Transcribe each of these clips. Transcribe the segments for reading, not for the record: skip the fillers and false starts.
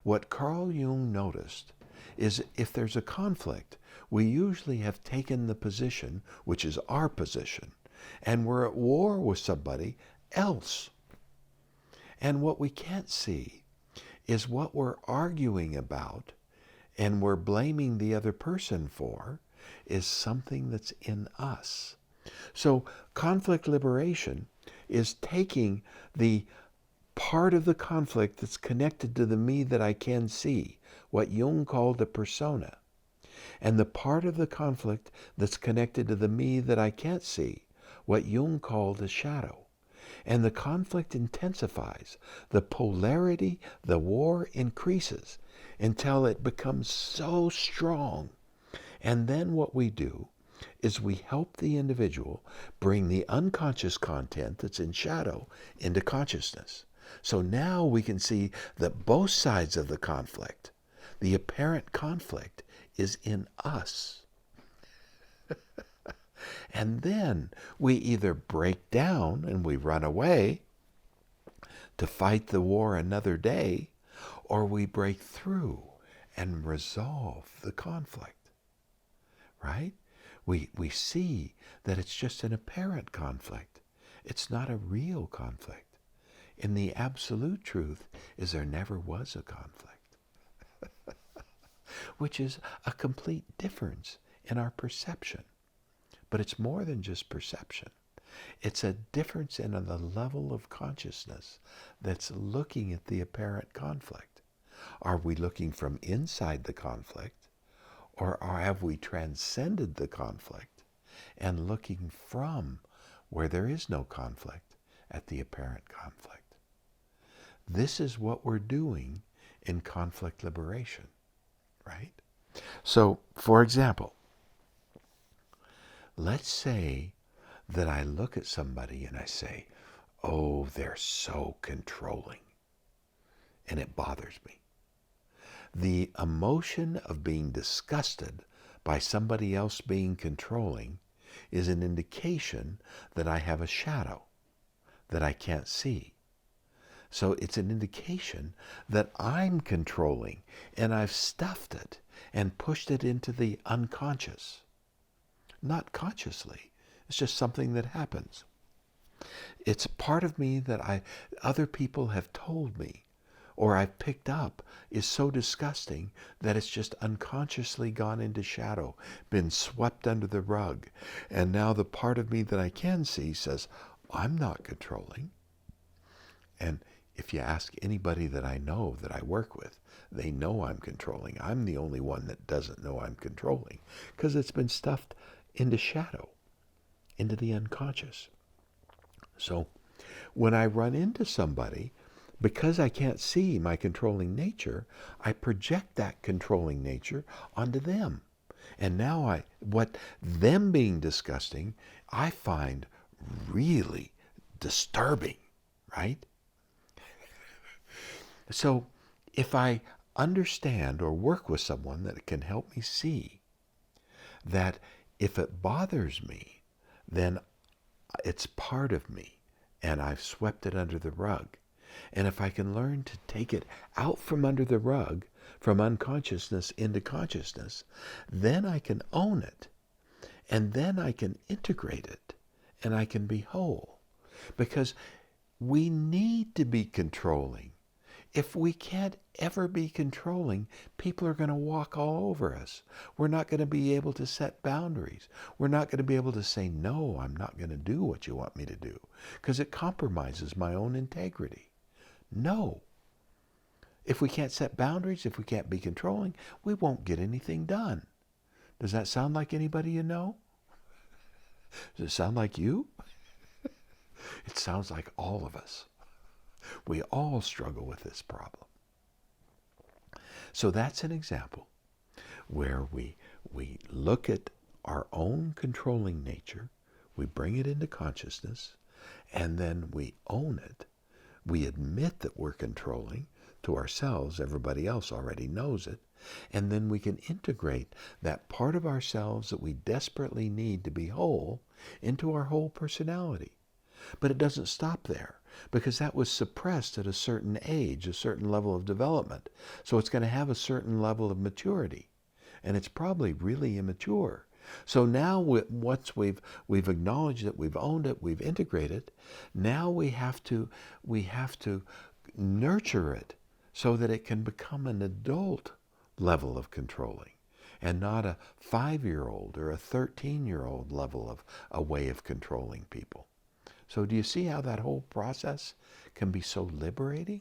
what Carl Jung noticed is if there's a conflict, we usually have taken the position, which is our position, and we're at war with somebody else. And what we can't see is what we're arguing about and we're blaming the other person for is something that's in us. So conflict liberation is taking the part of the conflict that's connected to the me that I can see, what Jung called a persona, and the part of the conflict that's connected to the me that I can't see, what Jung called a shadow. And the conflict intensifies. The polarity, the war increases until it becomes so strong. And then what we do is we help the individual bring the unconscious content that's in shadow into consciousness. So now we can see that both sides of the conflict, the apparent conflict, is in us. And then we either break down and we run away to fight the war another day, or we break through and resolve the conflict, right? We see that it's just an apparent conflict. It's not a real conflict. And the absolute truth is there never was a conflict, which is a complete difference in our perception. But it's more than just perception. It's a difference in the level of consciousness that's looking at the apparent conflict. Are we looking from inside the conflict, or have we transcended the conflict and looking from where there is no conflict at the apparent conflict? This is what we're doing in conflict liberation, right? So, for example, let's say that I look at somebody and I say, oh, they're so controlling, and it bothers me. The emotion of being disgusted by somebody else being controlling is an indication that I have a shadow that I can't see. So it's an indication that I'm controlling and I've stuffed it and pushed it into the unconscious. Not consciously. It's just something that happens. It's part of me that other people have told me or I've picked up is so disgusting that it's just unconsciously gone into shadow, been swept under the rug. And now the part of me that I can see says, I'm not controlling. And if you ask anybody that I know that I work with, they know I'm controlling. I'm the only one that doesn't know I'm controlling because it's been stuffed into shadow, into the unconscious. So when I run into somebody, because I can't see my controlling nature, I project that controlling nature onto them. And now what them being disgusting, I find really disturbing, right? So if I understand or work with someone that can help me see that if it bothers me, then it's part of me and I've swept it under the rug. And if I can learn to take it out from under the rug, from unconsciousness into consciousness, then I can own it. And then I can integrate it and I can be whole. Because we need to be controlling. If we can't ever be controlling, people are going to walk all over us. We're not going to be able to set boundaries. We're not going to be able to say, no, I'm not going to do what you want me to do, because it compromises my own integrity. No. If we can't set boundaries, if we can't be controlling, we won't get anything done. Does that sound like anybody you know? Does it sound like you? It sounds like all of us. We all struggle with this problem. So that's an example where we look at our own controlling nature, we bring it into consciousness, and then we own it. We admit that we're controlling to ourselves. Everybody else already knows it. And then we can integrate that part of ourselves that we desperately need to be whole into our whole personality. But it doesn't stop there. because that was suppressed at a certain age, a certain level of development. So it's going to have a certain level of maturity, and it's probably really immature. So now once we've acknowledged it, we've owned it, we've integrated, now we have to nurture it so that it can become an adult level of controlling, and not a 5-year-old or a 13-year-old level of a way of controlling people. So do you see how that whole process can be so liberating?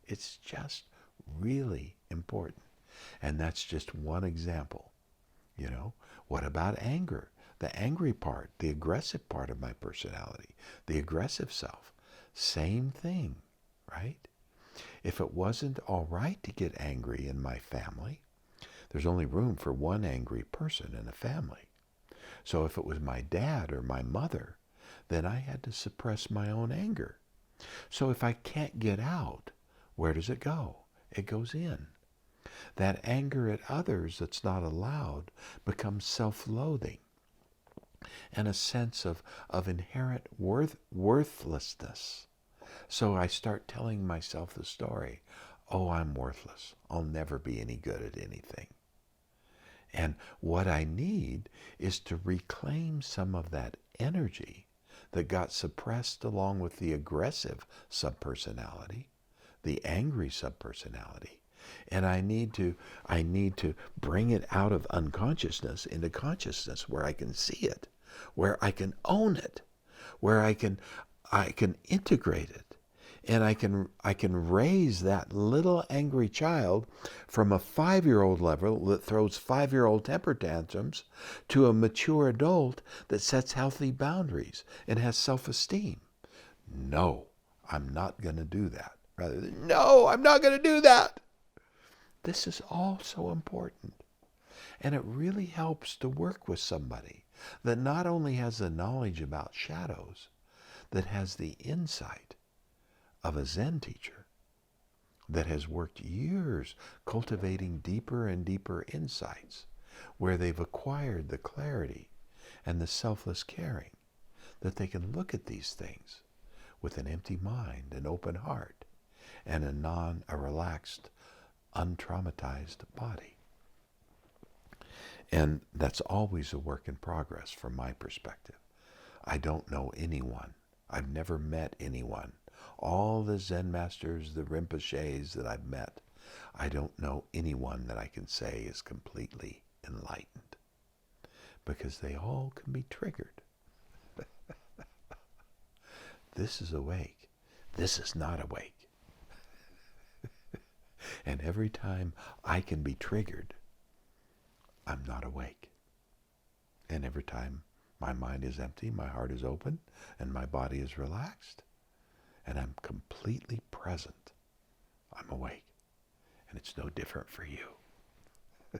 It's just really important. And that's just one example. You know, what about anger? The angry part, the aggressive part of my personality, the aggressive self. Same thing, right? If it wasn't all right to get angry in my family, there's only room for one angry person in a family. So if it was my dad or my mother, then I had to suppress my own anger. So if I can't get out, where does it go? It goes in. That anger at others that's not allowed becomes self-loathing and a sense of inherent worthlessness. So I start telling myself the story, oh, I'm worthless. I'll never be any good at anything. And what I need is to reclaim some of that energy that got suppressed along with the aggressive subpersonality, the angry subpersonality. And I need to bring it out of unconsciousness into consciousness, where I can see it, where I can own it, where I can integrate it. And I can raise that little angry child from a 5-year-old level that throws 5-year-old temper tantrums to a mature adult that sets healthy boundaries and has self-esteem. No, I'm not going to do that. Rather than, no, I'm not going to do that. This is all so important. And it really helps to work with somebody that not only has the knowledge about shadows, that has the insight of a Zen teacher that has worked years cultivating deeper and deeper insights, where they've acquired the clarity and the selfless caring that they can look at these things with an empty mind, an open heart, and a relaxed, untraumatized body. And that's always a work in progress from my perspective. I don't know anyone. I've never met anyone. All the Zen masters, the Rinpoches that I've met, I don't know anyone that I can say is completely enlightened, because they all can be triggered. This is awake. This is not awake. And every time I can be triggered, I'm not awake. And every time my mind is empty, my heart is open, and my body is relaxed, and I'm completely present, I'm awake. And it's no different for you.